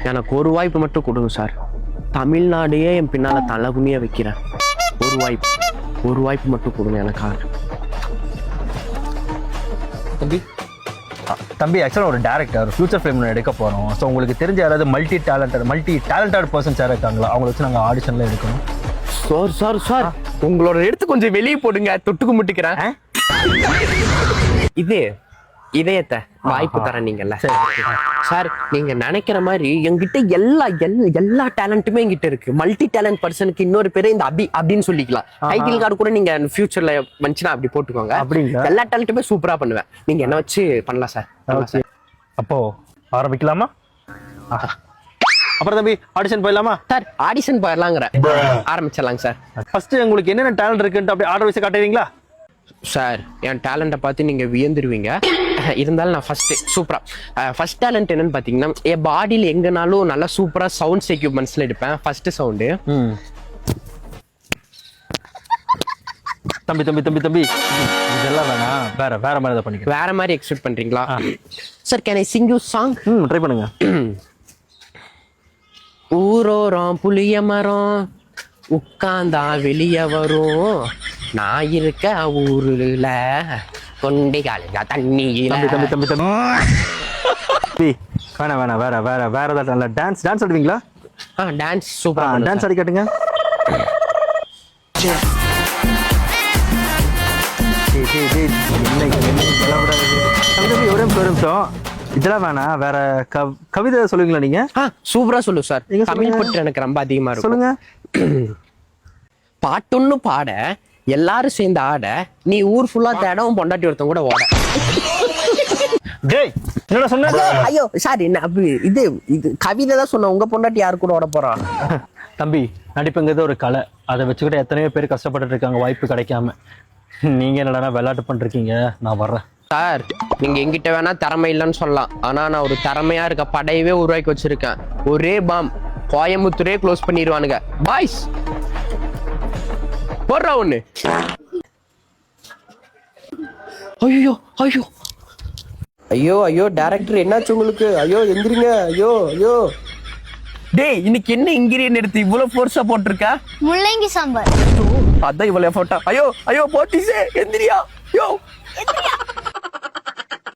எனக்கு ஒரு வாய்ப்பு மட்டும் கொடுங்க சார். தமிழ்நாடையே என் பின்னால தலகுனியா வைக்கிறேன். ஒரு வாய்ப்பு மட்டும் கொடுங்க எனக்காக. தம்பி ஆக்சுவலாக ஒரு டேரக்டர் ஃபியூச்சர் ஃபிலிம் எடுக்க போகிறோம். ஸோ உங்களுக்கு தெரிஞ்ச யாராவது மல்டி டேலண்டட் பர்சன்ஸ் யாராவது இருக்காங்களா? அவங்கள வச்சு நாங்கள் ஆடிஷனில் எடுக்கணும். சார் உங்களோட எடுத்து கொஞ்சம் வெளியே போடுங்க, தொட்டுக்கு முட்டிக்கிறேன். இதயத்தை வாய்ப்பு தரேன் நீங்கல்ல சார். நீங்க நினைக்கிற மாதிரி என்கிட்ட எல்லா டேலண்ட்டுமே என்கிட்ட இருக்கு. மல்டி டேலண்ட் பர்சனுக்கு இன்னொரு பேரு இந்த அபி அப்படின்னு சொல்லிக்கலாம். டைட்டில் கார்டு கூட நீங்க ஃபியூச்சர்ல வந்துச்சுன்னா அப்படி போட்டுக்கோங்க. எல்லா டேலண்ட்டுமே சூப்பரா பண்ணுவேன். நீங்க என்ன வச்சு பண்ணலாம் சார். அப்போ ஆரம்பிக்கலாமா? அப்புறம் தம்பி ஆடிஷன் போயிடலாமா சார்? ஆடிஷன் போயிடலாங்கிற ஆரம்பிச்சிடலாங்க சார். ஃபர்ஸ்ட் உங்களுக்கு என்னென்ன டேலண்ட் இருக்குன்ட்டு அப்படி ஆர்டர் வச்சு காட்டுவீங்களா சார்? என் டேலண்ட்டை பார்த்து நீங்க வியந்துருவீங்க. இருந்தாலும் நான் ஃபர்ஸ்ட் டேலண்ட் என்னன்னு பாத்தீங்கன்னா, என் பாடியில எங்கனாலும் நல்லா சூப்பரா சவுண்ட்ஸ் எக்யூப்மெண்ட்ஸ்ல எடுப்பேன். ஃபர்ஸ்ட் சவுண்டு தம்பி இதெல்லாம் வேணாம், வேற மாதிரி தான் பண்ணிக்க. வேற மாதிரி எக்ஸ்பெக்ட் பண்றீங்களா sir? Can I Singh you song? Try பண்ணுங்க. ஊரோரம் புளிய மரம் உட்கார்ந்தா வெளிய வரும், நான் இருக்க ஊருல கொண்டி காலிங்க தண்ணியில. வேணாம் வேற ஏதாவது டான்ஸ் ஆடுவீங்களா? டான்ஸ் சூப்பரா டான்ஸ் ஆடி காட்டுங்க. ஒரு நிமிஷம், இதெல்லாம் வேணாம், வேற கவிதை சொல்லுவீங்களா நீங்க? சூப்பரா சொல்லு சார். தமிழ் பற்று எனக்கு ரொம்ப அதிகமா இருக்கும். சொல்லுங்க. பாட்டொன்னு பாட எல்லாரும் சேர்ந்து ஆட, நீ ஊர் ஃபுல்லா தேட உன் பொண்டாட்டி ஒருத்தன் கூட ஓட. என்னடா சொன்ன? ஐயோ சார், என்ன இது கவிதை தான் சொன்ன. உங்க பொண்டாட்டி யாரு கூட ஓட போறா? தம்பி, நடிப்புங்கிறது ஒரு கலை. அதை வச்சுக்கிட்டு எத்தனையோ பேர் கஷ்டப்பட்டு இருக்காங்க வாய்ப்பு கிடைக்காம. நீங்க என்னடா விளையாட்டு பண்றீங்க? நான் வர்றேன் சார். நீங்க எங்கிட்ட வேணா திறமை இல்லைன்னு சொல்லலாம், ஆனா நான் ஒரு திறமையா இருக்க படையவே உருவாக்கி வச்சிருக்கேன். ஒரே பாம் கோயம்புத்தூரே க்ளோஸ் பண்ணிடுவானுங்க. பாய்ஸ் போடுறா ஒண்ணு. ஐயோ டைரக்டர் என்னாச்சு உங்களுக்கு? ஐயோ எந்திரிங்க. ஐயோ டேய், இன்னைக்கு என்ன இன்கிரியன் எடுத்து இவ்வளவு ஃபோர்ஸா போட்டிருக்க? முள்ளங்கி சாம்பார். அதான் இவ்வளவு எஃபோர்ட்டா? ஐயோ போட்டிஸே எந்திரியா. யோ எந்திரியா.